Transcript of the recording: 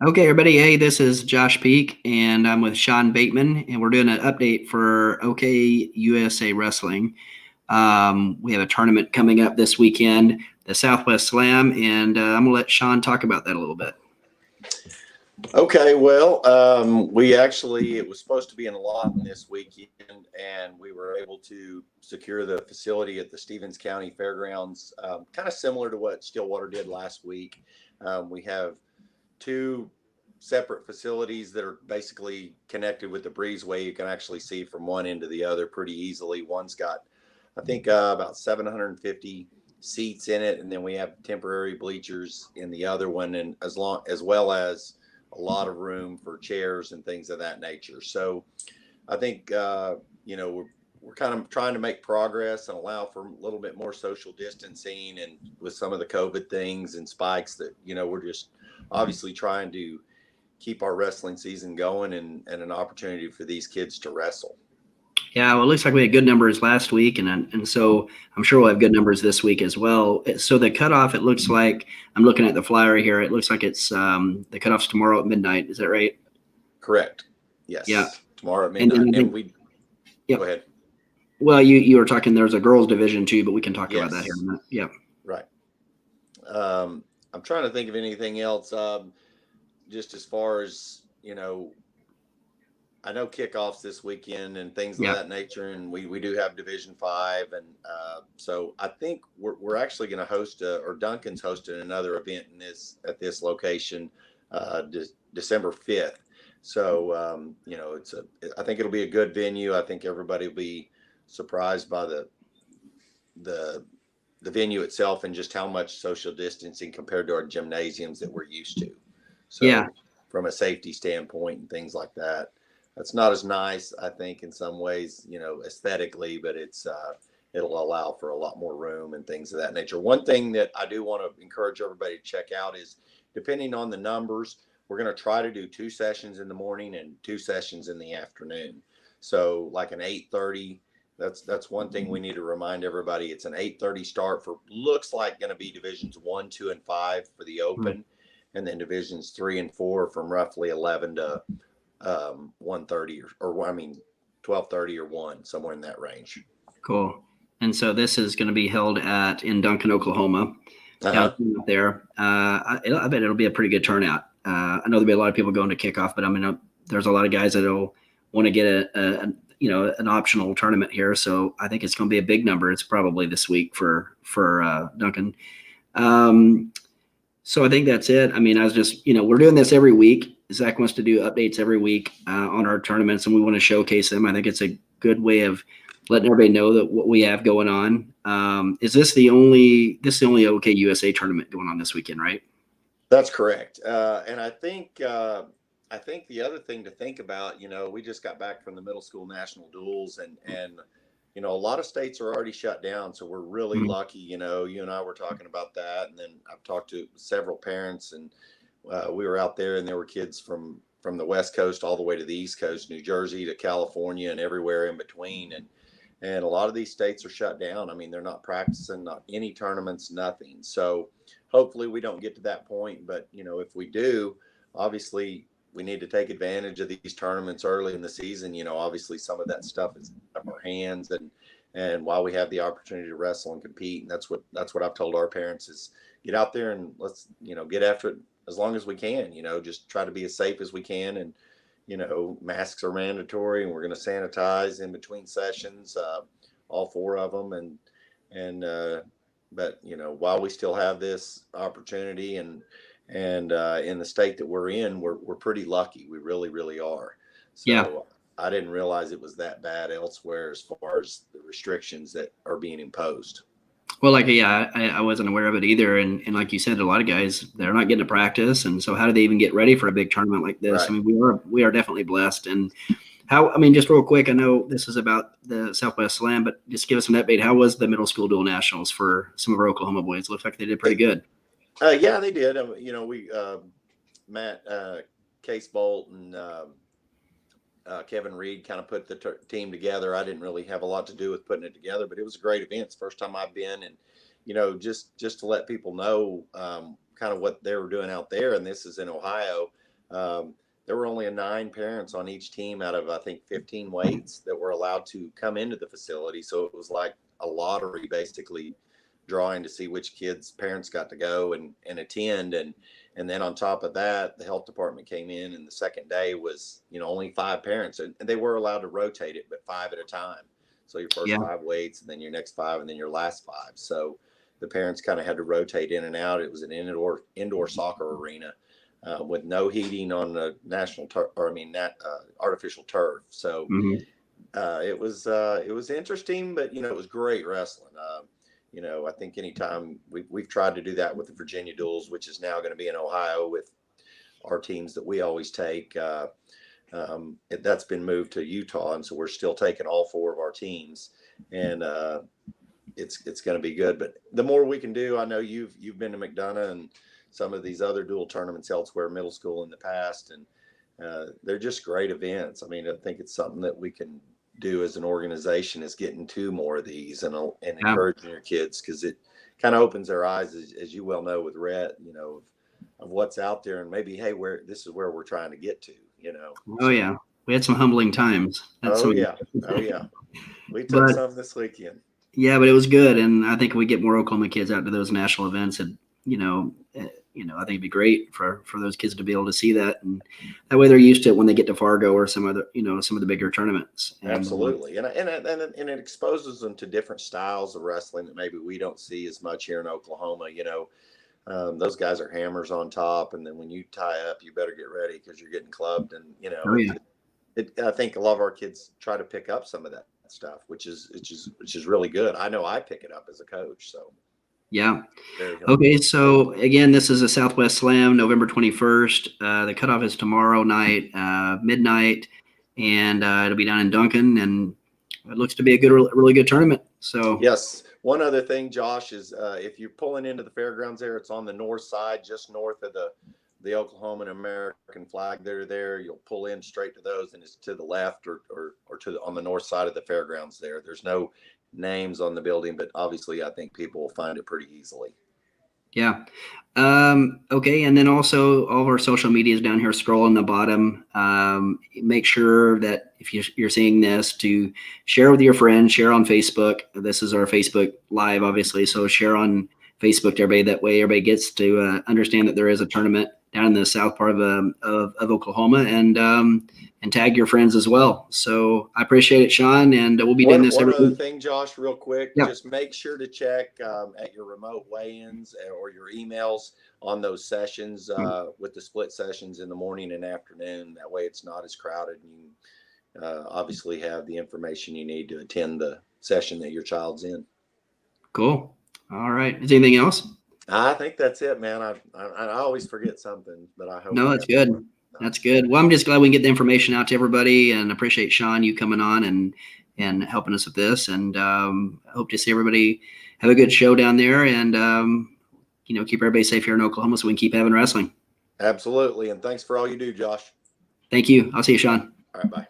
Okay, everybody. Hey, this is Josh Peak, and I'm with Shawn Bateman, and we're doing an update for OKUSA Wrestling. We have a tournament coming up this weekend, the Southwest Slam, and I'm going to let Shawn talk about that a little bit. Okay, well, it was supposed to be in Lawton this weekend, and we were able to secure the facility at the Stevens County Fairgrounds, kind of similar to what Stillwater did last week. We have two separate facilities that are basically connected with the breezeway. You can actually see from one end to the other pretty easily. One's got, I think, about 750 seats in it, and then we have temporary bleachers in the other one, and as well as a lot of room for chairs and things of that nature. So I think we're kind of trying to make progress and allow for a little bit more social distancing, and with some of the COVID things and spikes that we're just obviously trying to keep our wrestling season going and an opportunity for these kids to wrestle. Yeah, well, it looks like we had good numbers last week, and so I'm sure we'll have good numbers this week as well. So the cutoff, it looks like, I'm looking at the flyer here. It looks like it's the cutoff's tomorrow at midnight. Is that right? Correct. Yes. Yeah. Tomorrow at midnight. Yep. Go ahead. Well, you were talking. There's a girls division too, but we can talk about that here in a minute. Yeah. Right. I'm trying to think of anything else. Just as far as I know kickoffs this weekend and things of that nature, and we do have Division 5, and so I think we're actually going to host or Duncan's hosting another event at this location December 5th. So I think it'll be a good venue. I think everybody will be surprised by the venue itself and just how much social distancing compared to our gymnasiums that we're used to. So from a safety standpoint and things like that. That's not as nice, I think, in some ways, aesthetically, but it'll allow for a lot more room and things of that nature. One thing that I do want to encourage everybody to check out is, depending on the numbers, we're going to try to do 2 sessions in the morning and 2 sessions in the afternoon. So like an 8:30, that's one thing we need to remind everybody. It's an 8:30 start for looks like going to be divisions 1, 2, and 5 for the open, and then divisions 3 and 4 from roughly 11 to 1:30 or 12:30 or 1, somewhere in that range. Cool. And so this is going to be held in Duncan, Oklahoma, down there. I bet it'll be a pretty good turnout. I know there'll be a lot of people going to kickoff, but I mean, there's a lot of guys that'll want to get an optional tournament here. So I think it's going to be a big number. It's probably this week for Duncan. So I think that's it. I mean, I was just, we're doing this every week. Zach wants to do updates every week on our tournaments, and we want to showcase them. I think it's a good way of letting everybody know that what we have going on. Is this the only OKUSA tournament going on this weekend, right? That's correct. And I think the other thing to think about, we just got back from the middle school national duels, and a lot of states are already shut down. So we're really lucky, you and I were talking about that. And then I've talked to several parents, and we were out there, and there were kids from the West Coast all the way to the East Coast, New Jersey to California and everywhere in between. And a lot of these states are shut down. I mean, they're not practicing, not any tournaments, nothing. So hopefully we don't get to that point. But, if we do, obviously we need to take advantage of these tournaments early in the season. Obviously some of that stuff is out of our hands, and while we have the opportunity to wrestle and compete, and that's what I've told our parents is get out there and let's, get after it as long as we can, just try to be as safe as we can. And, masks are mandatory, and we're going to sanitize in between sessions, all 4 of them. But, while we still have this opportunity and in the state that we're in, we're pretty lucky. We really, really are. So I didn't realize it was that bad elsewhere as far as the restrictions that are being imposed. Well, I wasn't aware of it either. And like you said, a lot of guys, they're not getting to practice. And so how do they even get ready for a big tournament like this? Right. I mean, we are definitely blessed. And just real quick, I know this is about the Southwest Slam, but just give us an update. How was the middle school dual nationals for some of our Oklahoma boys? It looks like they did pretty good. Yeah, they did. We Matt Case Bolt and Kevin Reed kind of put the team together. I didn't really have a lot to do with putting it together, but it was a great event. It's the first time I've been, and just to let people know kind of what they were doing out there. And this is in Ohio. There were only 9 parents on each team out of, I think, 15 weights that were allowed to come into the facility. So it was like a lottery, basically drawing to see which kids' parents got to go and attend. And then on top of that, the health department came in, and the second day was, only 5 parents, and they were allowed to rotate it, but 5 at a time. So your first Yeah. 5 weights, and then your next 5, and then your last 5. So the parents kind of had to rotate in and out. It was an indoor soccer arena with no heating on the artificial turf. So it was interesting, but it was great wrestling. I think anytime we've tried to do that with the Virginia Duels, which is now going to be in Ohio with our teams that we always take. That's been moved to Utah, and so we're still taking all 4 of our teams, and it's going to be good. But the more we can do, I know you've been to McDonough and some of these other dual tournaments elsewhere, middle school in the past, and they're just great events. I mean, I think it's something that we can do as an organization, is getting to more of these and encouraging your kids, because it kind of opens their eyes, as you well know with Rhett, of what's out there, and maybe, hey, this is where we're trying to get to, Oh yeah, we had some humbling times. Oh yeah, we took some this weekend. Yeah, but it was good, and I think if we get more Oklahoma kids out to those national events, and I think it'd be great for those kids to be able to see that, and that way they're used to it when they get to Fargo or some other, some of the bigger tournaments. Absolutely, and it exposes them to different styles of wrestling that maybe we don't see as much here in Oklahoma. Those guys are hammers on top, and then when you tie up, you better get ready because you're getting clubbed. And I think a lot of our kids try to pick up some of that stuff, which is really good. I know I pick it up as a coach, so. Yeah. Okay. So again, this is a Southwest Slam, November 21st. The cutoff is tomorrow night, midnight, and it'll be down in Duncan, and it looks to be a really good tournament. So yes. One other thing, Josh, is if you're pulling into the fairgrounds there, it's on the north side, just north of the Oklahoma and American flag. They're there. You'll pull in straight to those, and it's to the left or on the north side of the fairgrounds there. There's no names on the building, but obviously I think people will find it pretty easily. Yeah. Okay. And then also all of our social media is down here, scroll on the bottom. Make sure that if you're seeing this, to share with your friends, share on Facebook. This is our Facebook Live, obviously. So share on Facebook to everybody. That way everybody gets to understand that there is a tournament down in the south part of Oklahoma, and tag your friends as well. So I appreciate it, Shawn, and we'll be doing this every week. One other thing, Josh, real quick, just make sure to check at your remote weigh-ins or your emails on those sessions with the split sessions in the morning and afternoon. That way it's not as crowded, and you obviously have the information you need to attend the session that your child's in. Cool. All right. Is there anything else? I think that's it, man. I always forget something, but I hope. No, that's good. That's good. Well, I'm just glad we can get the information out to everybody, and appreciate Shawn, you coming on and helping us with this. And I hope to see everybody have a good show down there, and keep everybody safe here in Oklahoma so we can keep having wrestling. Absolutely. And thanks for all you do, Josh. Thank you. I'll see you, Shawn. All right. Bye.